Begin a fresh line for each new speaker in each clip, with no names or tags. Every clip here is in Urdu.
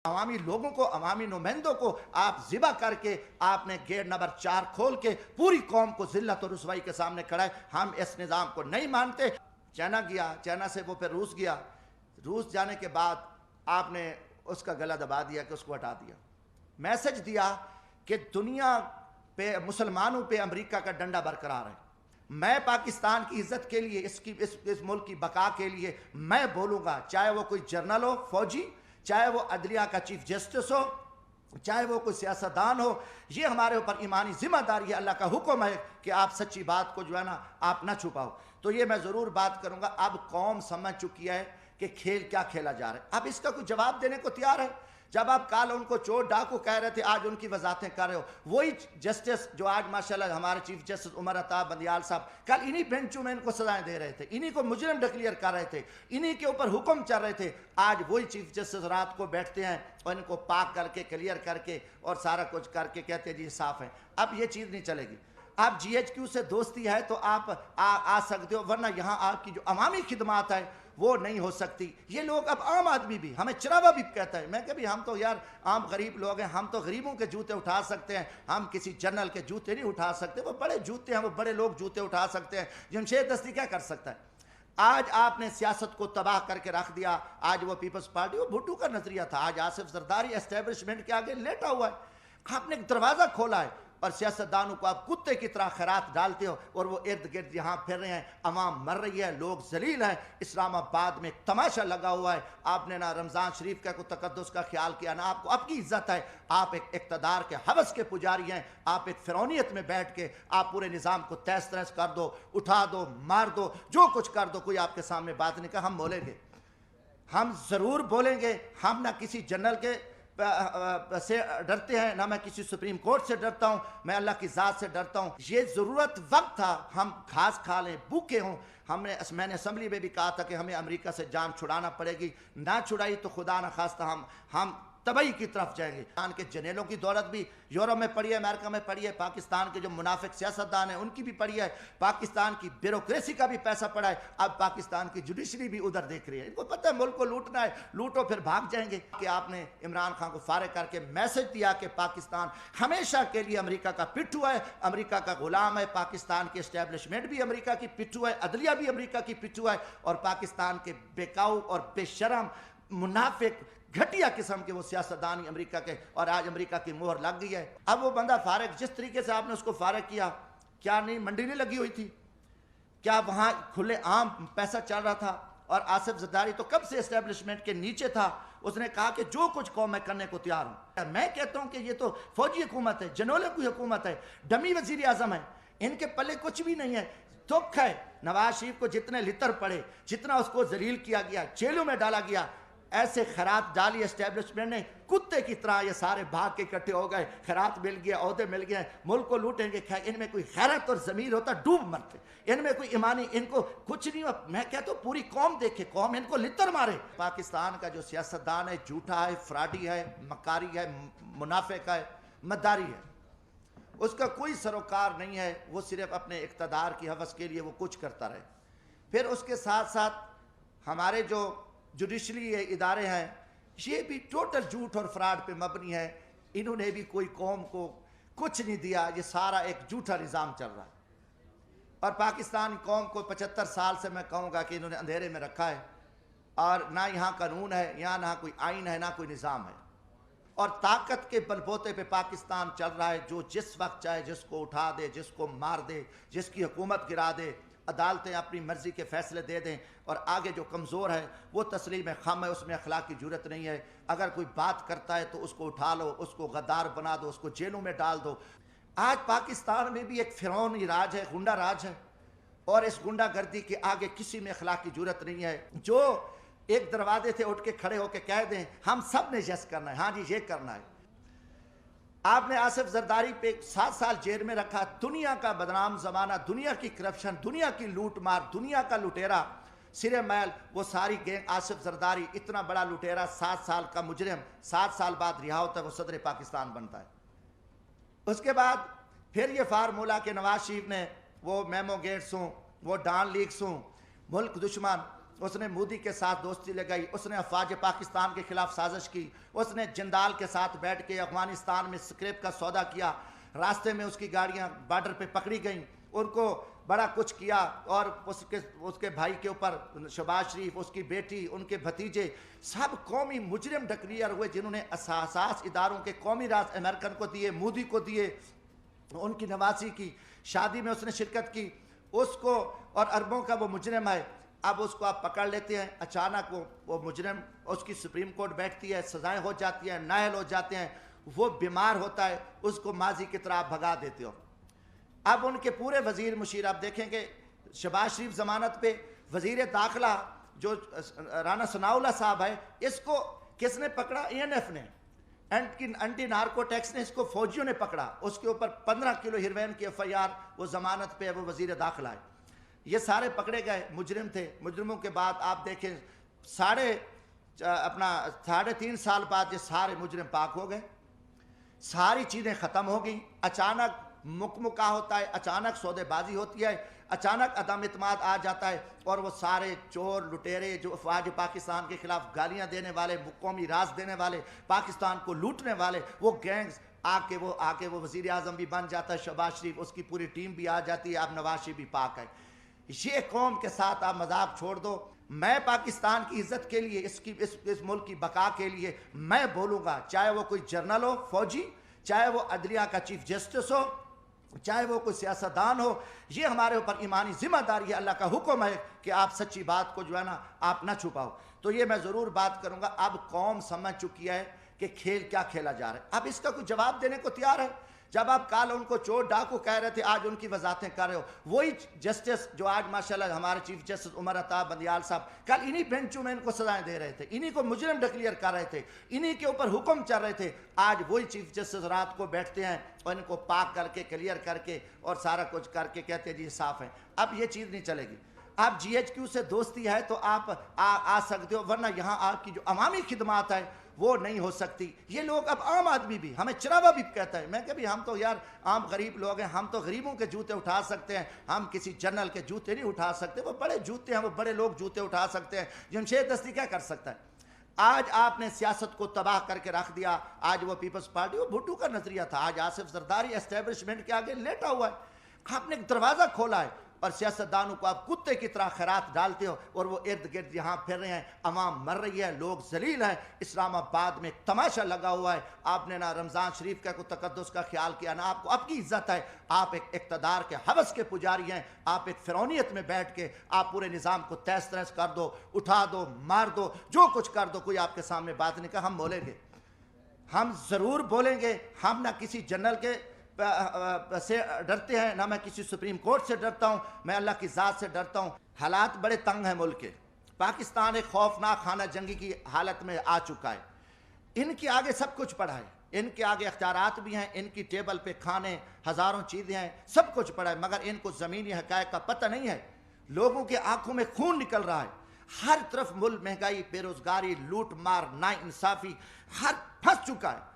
عوامی لوگوں کو، عوامی نمائندوں کو آپ ذبح کر کے آپ نے گیٹ نمبر 4 کھول کے پوری قوم کو ذلت اور رسوائی کے سامنے کھڑا ہے۔ ہم اس نظام کو نہیں مانتے۔ چائنا گیا، چائنا سے وہ پھر روس گیا، روس جانے کے بعد آپ نے اس کا گلا دبا دیا کہ اس کو ہٹا دیا، میسج دیا کہ دنیا پہ مسلمانوں پہ امریکہ کا ڈنڈا برقرار ہے، میں پاکستان کی عزت کے لیے، اس ملک کی بقا کے لیے میں بولوں گا، چاہے وہ کوئی جرنل ہو، فوجی، چاہے وہ عدلیہ کا چیف جسٹس ہو، چاہے وہ کوئی سیاستدان ہو، یہ ہمارے اوپر ایمانی ذمہ داری ہے، اللہ کا حکم ہے کہ آپ سچی بات کو جو ہے نا آپ نہ چھپاؤ۔ تو یہ میں ضرور بات کروں گا۔ اب قوم سمجھ چکی ہے کہ کھیل کیا کھیلا جا رہا ہے، اب اس کا کوئی جواب دینے کو تیار ہے۔ جب آپ کال ان کو چور ڈاکو کہہ رہے تھے، آج ان کی وضاحتیں کر رہے ہو، وہی جسٹس جو آج ماشاءاللہ ہمارے چیف جسٹس عمر عطا بندیال صاحب کل انہی بینچوں میں ان کو سزائیں دے رہے تھے، انہی کو مجرم ڈکلیئر کر رہے تھے، انہی کے اوپر حکم چل رہے تھے، آج وہی چیف جسٹس رات کو بیٹھتے ہیں اور ان کو پاک کر کے کلیئر کر کے اور سارا کچھ کر کے کہتے ہیں جی صاف ہیں۔ اب یہ چیز نہیں چلے گی۔ آپ جی ایچ کیو سے دوستی ہے تو آپ آ سکتے ہو، ورنہ یہاں آپ کی جو عوامی خدمات ہے وہ نہیں ہو سکتی۔ یہ لوگ اب عام آدمی بھی ہمیں چراوا بھی کہتا ہے، میں کہ بھی ہم تو یار عام غریب لوگ ہیں، ہم تو غریبوں کے جوتے اٹھا سکتے ہیں، ہم کسی جنرل کے جوتے نہیں اٹھا سکتے، وہ بڑے جوتے ہیں، وہ بڑے لوگ جوتے اٹھا سکتے ہیں، جمشید دستی کیا کر سکتا ہے؟ آج آپ نے سیاست کو تباہ کر کے رکھ دیا۔ آج وہ پیپلز پارٹی، وہ بھٹو کا نظریہ تھا، آج آصف زرداری اسٹیبلشمنٹ کے آگے لیٹا ہوا ہے۔ آپ نے ایک دروازہ کھولا ہے اور سیاستدانوں کو آپ کتے کی طرح خیرات ڈالتے ہو اور وہ ارد گرد یہاں پھر رہے ہیں، عوام مر رہی ہے، لوگ ذلیل ہیں۔ اسلام آباد میں ایک تماشا لگا ہوا ہے، آپ نے نہ رمضان شریف کا کوئی تقدس کا خیال کیا، نہ آپ کو آپ کی عزت ہے، آپ ایک اقتدار کے ہوس کے پجاری ہیں، آپ ایک فرعونیت میں بیٹھ کے آپ پورے نظام کو تہس نہس کر دو، اٹھا دو، مار دو، جو کچھ کر دو، کوئی آپ کے سامنے بات نہیں کہا۔ ہم بولیں گے، ہم ضرور بولیں گے، ہم نہ کسی جنرل کے سے ڈرتے ہیں، نہ میں کسی سپریم کورٹ سے ڈرتا ہوں، میں اللہ کی ذات سے ڈرتا ہوں۔ یہ ضرورت وقت تھا ہم گھاس کھا لیں، بھوکے ہوں۔ میں نے اسمبلی میں بھی کہا تھا کہ ہمیں امریکہ سے جان چھڑانا پڑے گی، نہ چھڑائی تو خدا نہ خواستہ ہم تباہی کی طرف جائیں گے۔ پاکستان کے جنیلوں کی دولت بھی یورپ میں پڑی ہے، امریکہ میں پڑی ہے، پاکستان کے جو منافق سیاستدان ہیں ان کی بھی پڑی ہے، پاکستان کی بیوروکریسی کا بھی پیسہ پڑا ہے۔ اب پاکستان کی جوڈیشری بھی ادھر دیکھ رہی ہے، ان کو پتہ ہے ملک کو لوٹنا ہے، لوٹو پھر بھاگ جائیں گے۔ کہ آپ نے عمران خان کو فارغ کر کے میسج دیا کہ پاکستان ہمیشہ کے لیے امریکہ کا پٹھو ہے، امریکہ کا غلام ہے، پاکستان کی اسٹیبلشمنٹ بھی امریکہ کی پٹھو ہے، عدلیہ بھی امریکہ کی پٹھو ہے، اور پاکستان کے بیکاؤ اور بے شرم منافق گھٹیا قسم کے وہ سیاستدان امریکہ کے، اور آج امریکہ کی مہر لگ گئی ہے۔ اب وہ بندہ فارغ، جس طریقے سے آپ نے اس کو فارغ کیا، کیا نہیں منڈی نہیں لگی ہوئی تھی؟ کیا وہاں کھلے عام پیسہ چل رہا تھا؟ اور آصف زرداری تو کب سے اسٹیبلشمنٹ کے نیچے تھا، اس نے کہا کہ جو کچھ قوم میں کرنے کو تیار ہوں۔ میں کہتا ہوں کہ یہ تو فوجی حکومت ہے، جنولے کی حکومت ہے، ڈمی وزیر اعظم ہے، ان کے پلے کچھ بھی نہیں ہے۔ دکھ ہے نواز شریف کو جتنے لتر پڑے، جتنا اس کو ذلیل کیا گیا، جیلوں میں ڈالا گیا، ایسے خیرات ڈالی اسٹیبلشمنٹ نے، کتے کی طرح یہ سارے بھاگ کے اکٹھے ہو گئے، خیرات مل گیا، عہدے مل گئے، ملک کو لوٹیں گے۔ ان میں کوئی خیرت اور ضمیر ہوتا ڈوب مرتے، ان میں کوئی ایمانی، ان کو کچھ نہیں۔ میں کہتا ہوں پوری قوم دیکھے، قوم ان کو لتر مارے۔ پاکستان کا جو سیاستدان ہے جھوٹا ہے، فراڈی ہے، مکاری ہے، منافق ہے، مداری ہے، اس کا کوئی سروکار نہیں ہے، وہ صرف اپنے اقتدار کی ہوس کے لیے وہ کچھ کرتا رہے۔ پھر اس کے ساتھ ساتھ ہمارے جو جوڈیشری ادارے ہیں یہ بھی ٹوٹل جھوٹ اور فراڈ پہ مبنی ہے، انہوں نے بھی کوئی قوم کو کچھ نہیں دیا، یہ سارا ایک جھوٹا نظام چل رہا ہے۔ اور پاکستان قوم کو 75 سال سے میں کہوں گا کہ انہوں نے اندھیرے میں رکھا ہے، اور نہ یہاں قانون ہے، یہاں نہ کوئی آئین ہے، نہ کوئی نظام ہے، اور طاقت کے بل بوتے پہ پاکستان چل رہا ہے، جو جس وقت چاہے جس کو اٹھا دے، جس کو مار دے، جس کی حکومت گرا دے، عدالتیں اپنی مرضی کے فیصلے دے دیں، اور آگے جو کمزور ہے وہ تسلیم خم ہے، اس میں اخلاق کی جرت نہیں ہے، اگر کوئی بات کرتا ہے تو اس کو اٹھا لو، اس کو غدار بنا دو، اس کو جیلوں میں ڈال دو۔ آج پاکستان میں بھی ایک فرعونی راج ہے، گنڈا راج ہے، اور اس گنڈا گردی کے آگے کسی میں اخلاق کی جرت نہیں ہے۔ جو ایک دروازے سے اٹھ کے کھڑے ہو کے کہہ دیں ہم سب نے یس کرنا ہے، ہاں جی یہ کرنا ہے۔ آپ نے آصف زرداری پہ 7 سال جیل میں رکھا، دنیا کا بدنام زمانہ، دنیا کی کرپشن، دنیا کی لوٹ مار، دنیا کا لٹیرا سرے میل، وہ ساری گینگ آصف زرداری اتنا بڑا لٹیرا، 7 سال کا مجرم 7 سال بعد رہا ہوتا ہے، وہ صدر پاکستان بنتا ہے۔ اس کے بعد پھر یہ فارمولہ کہ نواز شریف نے وہ میمو گیٹس ہوں، وہ ڈان لیکس ہوں، ملک دشمن، اس نے مودی کے ساتھ دوستی لگائی، اس نے افواج پاکستان کے خلاف سازش کی، اس نے جندال کے ساتھ بیٹھ کے افغانستان میں اسکریپ کا سودا کیا، راستے میں اس کی گاڑیاں بارڈر پہ پکڑی گئیں، ان کو بڑا کچھ کیا، اور اس کے بھائی کے اوپر شہباز شریف، اس کی بیٹی، ان کے بھتیجے، سب قومی مجرم ڈکلیئر ہوئے، جنہوں نے اساس اداروں کے قومی راز امریکن کو دیے، مودی کو دیے، ان کی نواسی کی شادی میں اس نے شرکت کی، اس کو اور اربوں کا وہ مجرم ہے، اب اس کو آپ پکڑ لیتے ہیں، اچانک وہ مجرم، اس کی سپریم کورٹ بیٹھتی ہے، سزائیں ہو جاتی ہیں، نائل ہو جاتے ہیں، وہ بیمار ہوتا ہے، اس کو ماضی کی طرح بھگا دیتے ہو۔ اب ان کے پورے وزیر مشیر آپ دیکھیں کہ شہباز شریف ضمانت پہ، وزیر داخلہ جو رانا ثناء اللہ صاحب ہے، اس کو کس نے پکڑا؟ اے این ایف نے، اینٹی نارکو ٹیکس نے، اس کو فوجیوں نے پکڑا، اس کے اوپر 15 کلو ہیروین کی ایف آئی آر، وہ ضمانت پہ ہے، وہ وزیر داخلہ ہے۔ یہ سارے پکڑے گئے، مجرم تھے، مجرموں کے بعد آپ دیکھیں ساڑھے 3 سال بعد یہ سارے مجرم پاک ہو گئے، ساری چیزیں ختم ہو گئیں، اچانک مکمکہ ہوتا ہے، اچانک سودے بازی ہوتی ہے، اچانک عدم اعتماد آ جاتا ہے، اور وہ سارے چور لٹیرے جو افواج پاکستان کے خلاف گالیاں دینے والے، قومی راز دینے والے، پاکستان کو لوٹنے والے، وہ گینگز آ کے وہ وزیر اعظم بھی بن جاتا ہے شہباز شریف، اس کی پوری ٹیم بھی آ جاتی ہے، اب نواز شریف بھی پاک ہے۔ یہ قوم کے ساتھ آپ مذاق چھوڑ دو، میں پاکستان کی عزت کے لیے، اس ملک کی بقا کے لیے میں بولوں گا، چاہے وہ کوئی جرنل ہو، فوجی، چاہے وہ عدلیہ کا چیف جسٹس ہو، چاہے وہ کوئی سیاستدان ہو، یہ ہمارے اوپر ایمانی ذمہ داری ہے، اللہ کا حکم ہے کہ آپ سچی بات کو جو ہے نا آپ نہ چھپاؤ۔ تو یہ میں ضرور بات کروں گا، اب قوم سمجھ چکی ہے کہ کھیل کیا کھیلا جا رہا ہے، اب اس کا کوئی جواب دینے کو تیار ہے۔ جب آپ کال ان کو چور ڈاکو کہہ رہے تھے، آج ان کی وضاحتیں کر رہے ہو، وہی جسٹس جو آج ماشاءاللہ ہمارے چیف جسٹس عمر عطا بندیال صاحب کل انہی بینچوں میں ان کو سزائیں دے رہے تھے، انہی کو مجرم ڈکلیئر کر رہے تھے، انہی کے اوپر حکم چل رہے تھے، آج وہی چیف جسٹس رات کو بیٹھتے ہیں اور ان کو پاک کر کے کلیئر کر کے اور سارا کچھ کر کے کہتے ہیں جی صاف ہیں۔ اب یہ چیز نہیں چلے گی، اب جی ایچ کیو سے دوستی ہے تو آپ آ سکتے ہو، ورنہ یہاں آپ کی جو عوامی خدمات ہے وہ نہیں ہو سکتی۔ یہ لوگ اب عام آدمی بھی، ہمیں چراوا بھی کہتا ہے، میں کہ بھی ہم تو یار عام غریب لوگ ہیں، ہم تو غریبوں کے جوتے اٹھا سکتے ہیں، ہم کسی جنرل کے جوتے نہیں اٹھا سکتے، وہ بڑے جوتے ہیں، وہ بڑے لوگ جوتے اٹھا سکتے ہیں، جمشید دستی کیا کر سکتا ہے؟ آج آپ نے سیاست کو تباہ کر کے رکھ دیا، آج وہ پیپلز پارٹی، وہ بھٹو کا نظریہ تھا، آج آصف زرداری اسٹیبلشمنٹ کے آگے لیٹا ہوا ہے، آپ نے ایک دروازہ کھولا ہے، اور سیاستدانوں کو آپ کتے کی طرح خیرات ڈالتے ہو، اور وہ ارد گرد یہاں پھر رہے ہیں، عوام مر رہی ہے، لوگ ذلیل ہیں، اسلام آباد میں تماشا لگا ہوا ہے، آپ نے نہ رمضان شریف کا کوئی تقدس کا خیال کیا، نہ آپ کو اب کی عزت ہے، آپ ایک اقتدار کے ہوس کے پجاری ہیں، آپ ایک فرعونیت میں بیٹھ کے آپ پورے نظام کو تہس نہس کر دو، اٹھا دو، مار دو، جو کچھ کر دو، کوئی آپ کے سامنے بات نہیں کہا، ہم بولیں گے، ہم ضرور بولیں گے، ہم نہ کسی جنرل کے سے ڈرتے ہیں، نہ میں کسی سپریم کورٹ سے ڈرتا ہوں، میں اللہ کی ذات سے ڈرتا ہوں۔ حالات بڑے تنگ ہیں ملک کے، پاکستان ایک خوفناک خانہ جنگی کی حالت میں آ چکا ہے، ان کے آگے سب کچھ پڑا ہے، ان کے آگے اختیارات بھی ہیں، ان کی ٹیبل پہ کھانے ہزاروں چیزیں ہیں، سب کچھ پڑا ہے، مگر ان کو زمینی حقائق کا پتہ نہیں ہے، لوگوں کے آنکھوں میں خون نکل رہا ہے، ہر طرف ملک مہنگائی، بے روزگاری، لوٹ مار، نا انصافی، ہر پھنس چکا ہے۔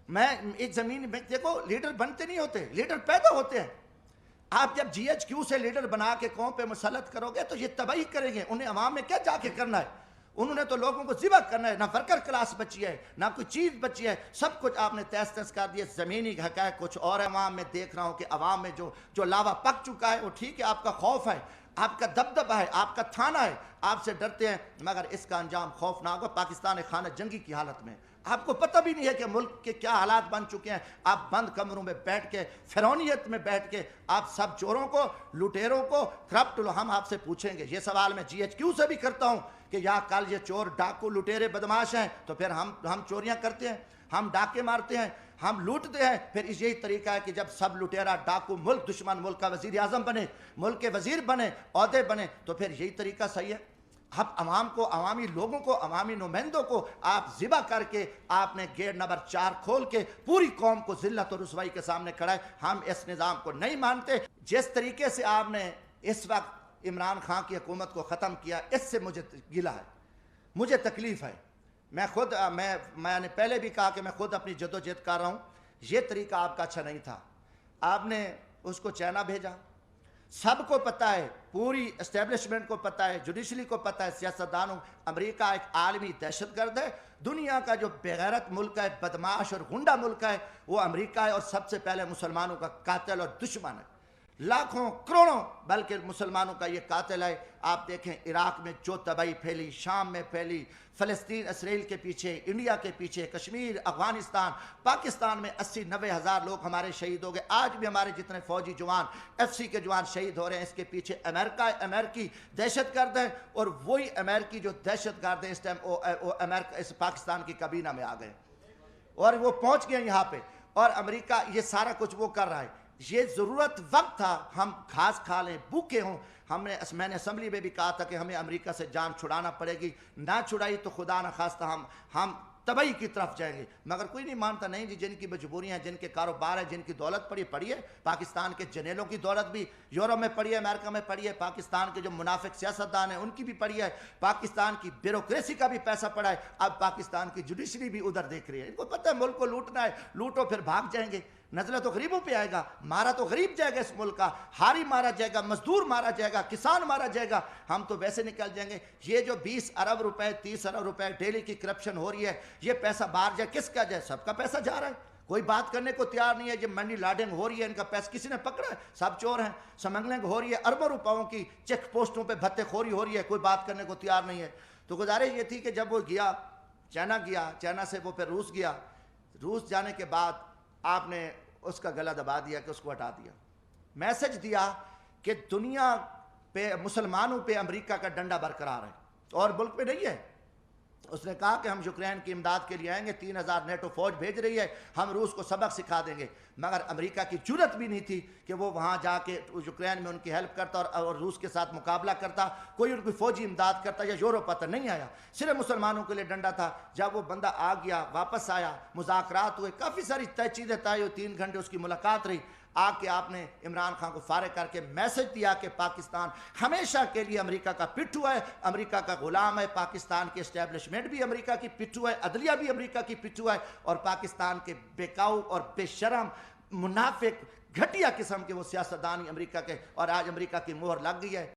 میں ایک زمین میں دیکھو، لیڈر بنتے نہیں ہوتے، لیڈر پیدا ہوتے ہیں۔ آپ جب جی ایچ کیو سے لیڈر بنا کے قوم پہ مسلط کرو گے تو یہ تباہی کریں گے، انہیں عوام میں کیا جا کے کرنا ہے، انہوں نے تو لوگوں کو ذبح کرنا ہے، نہ ورکر کلاس بچی ہے، نہ کوئی چیز بچی ہے، سب کچھ آپ نے تہس نہس کر دیا، زمینی حقائق کچھ اور ہے۔ عوام میں دیکھ رہا ہوں کہ عوام میں جو لاوا پک چکا ہے، وہ ٹھیک ہے، آپ کا خوف ہے، آپ کا دبدبہ ہے، آپ کا تھانہ ہے، آپ سے ڈرتے ہیں، مگر اس کا انجام خوفناک ہوگا۔ پاکستان ایک خانہ جنگی کی حالت میں، آپ کو پتہ بھی نہیں ہے کہ ملک کے کیا حالات بن چکے ہیں، آپ بند کمروں میں بیٹھ کے، فرعونیت میں بیٹھ کے، آپ سب چوروں کو، لٹیروں کو، کرپٹ لو، ہم آپ سے پوچھیں گے، یہ سوال میں جی ایچ کیو سے بھی کرتا ہوں کہ یا کل یہ چور ڈاکو لٹیرے بدماش ہیں تو پھر ہم چوریاں کرتے ہیں، ہم ڈاکے مارتے ہیں، ہم لوٹتے ہیں، پھر یہی طریقہ ہے کہ جب سب لٹیرا ڈاکو ملک دشمن ملک کا وزیر اعظم بنے، ملک کے وزیر بنے، عہدے بنے، تو پھر یہی طریقہ صحیح ہے۔ اب عوام کو، عوامی لوگوں کو، عوامی نمائندوں کو آپ ذبح کر کے آپ نے گیٹ نمبر 4 کھول کے پوری قوم کو ذلت و رسوائی کے سامنے کھڑا ہے۔ ہم اس نظام کو نہیں مانتے۔ جس طریقے سے آپ نے اس وقت عمران خان کی حکومت کو ختم کیا، اس سے مجھے گلہ ہے، مجھے تکلیف ہے۔ میں نے پہلے بھی کہا کہ میں خود اپنی جدوجہد کر رہا ہوں، یہ طریقہ آپ کا اچھا نہیں تھا۔ آپ نے اس کو چائنا بھیجا، سب کو پتہ ہے، پوری اسٹیبلشمنٹ کو پتہ ہے، جوڈیشری کو پتہ ہے، سیاستدانوں، امریکہ ایک عالمی دہشت گرد ہے۔ دنیا کا جو بے غیرت ملک ہے، بدمعاش اور غنڈہ ملک ہے، وہ امریکہ ہے، اور سب سے پہلے مسلمانوں کا قاتل اور دشمن ہے۔ لاکھوں کروڑوں بلکہ مسلمانوں کا یہ قاتل ہے۔ آپ دیکھیں عراق میں جو تباہی پھیلی، شام میں پھیلی، فلسطین اسرائیل کے پیچھے، انڈیا کے پیچھے، کشمیر، افغانستان، پاکستان میں 80-90 ہزار لوگ ہمارے شہید ہو گئے۔ آج بھی ہمارے جتنے فوجی جوان، ایف سی کے جوان شہید ہو رہے ہیں، اس کے پیچھے امریکہ ہے، امریکی دہشت گرد ہے، اور وہی امریکی جو دہشت گرد ہیں اس ٹائم وہ امریکہ اس پاکستان کی کابینہ میں آ گئے اور وہ پہنچ گئے یہاں پہ، اور امریکہ یہ سارا کچھ وہ کر رہا ہے۔ یہ ضرورت وقت تھا ہم گھاس کھا لیں، بھوکے ہوں۔ میں نے اسمبلی میں بھی کہا تھا کہ ہمیں امریکہ سے جان چھڑانا پڑے گی، نہ چھڑائی تو خدا نہ خواستہ ہم تباہی کی طرف جائیں گے۔ مگر کوئی نہیں مانتا، نہیں جی، جن کی مجبوریاں ہیں، جن کے کاروبار ہیں، جن کی دولت پڑی ہے، پاکستان کے جنرلوں کی دولت بھی یورپ میں پڑی ہے، امریکہ میں پڑی ہے، پاکستان کے جو منافق سیاستدان ہیں ان کی بھی پڑی ہے، پاکستان کی بیوروکریسی کا بھی پیسہ پڑا ہے۔ اب پاکستان کی جوڈیشری بھی ادھر دیکھ رہی ہے، ان کو پتہ ہے ملک کو لوٹنا ہے، لوٹو پھر بھاگ جائیں گے۔ نزلہ تو غریبوں پہ آئے گا، مارا تو غریب جائے گا، اس ملک کا ہاری مارا جائے گا، مزدور مارا جائے گا، کسان مارا جائے گا، ہم تو ویسے نکل جائیں گے۔ یہ جو 20 ارب روپے 30 ارب روپے ڈیلی کی کرپشن ہو رہی ہے، یہ پیسہ باہر جائے، کس کا جائے؟ سب کا پیسہ جا رہا ہے، کوئی بات کرنے کو تیار نہیں ہے۔ جب منی لارڈنگ ہو رہی ہے، ان کا پیسہ کسی نے پکڑا ہے؟ سب چور ہیں۔ سمگلنگ ہو رہی ہے، اربوں روپوں کی چیک پوسٹوں پہ بھتے خوری ہو رہی ہے، کوئی بات کرنے کو تیار نہیں ہے۔ تو گزارش یہ تھی کہ جب وہ گیا چائنا سے وہ پھر روس گیا، روس جانے کے بعد آپ نے اس کا گلا دبا دیا کہ اس کو ہٹا دیا، میسج دیا کہ دنیا پہ مسلمانوں پہ امریکہ کا ڈنڈا برقرار ہے اور ملک پہ نہیں ہے۔ اس نے کہا کہ ہم یوکرین کی امداد کے لیے آئیں گے، 3000 نیٹو فوج بھیج رہی ہے، ہم روس کو سبق سکھا دیں گے۔ مگر امریکہ کی جرت بھی نہیں تھی کہ وہ وہاں جا کے یوکرین میں ان کی ہیلپ کرتا اور روس کے ساتھ مقابلہ کرتا، کوئی ان کی فوجی امداد کرتا یا یورپ آتا، نہیں آیا، صرف مسلمانوں کے لیے ڈنڈا تھا۔ جب وہ بندہ آ گیا، واپس آیا، مذاکرات ہوئے، کافی ساری چیزیں طے ہوئی، 3 گھنٹے اس کی ملاقات رہی۔ آ کے آپ نے عمران خان کو فارغ کر کے میسج دیا کہ پاکستان ہمیشہ کے لیے امریکہ کا پٹھو ہے، امریکہ کا غلام ہے، پاکستان کی اسٹیبلشمنٹ بھی امریکہ کی پٹھو ہے، عدلیہ بھی امریکہ کی پٹھو ہے، اور پاکستان کے بیکاؤ اور بے شرم منافق گھٹیا قسم کے وہ سیاستدان امریکہ کے، اور آج امریکہ کی مہر لگ گئی ہے۔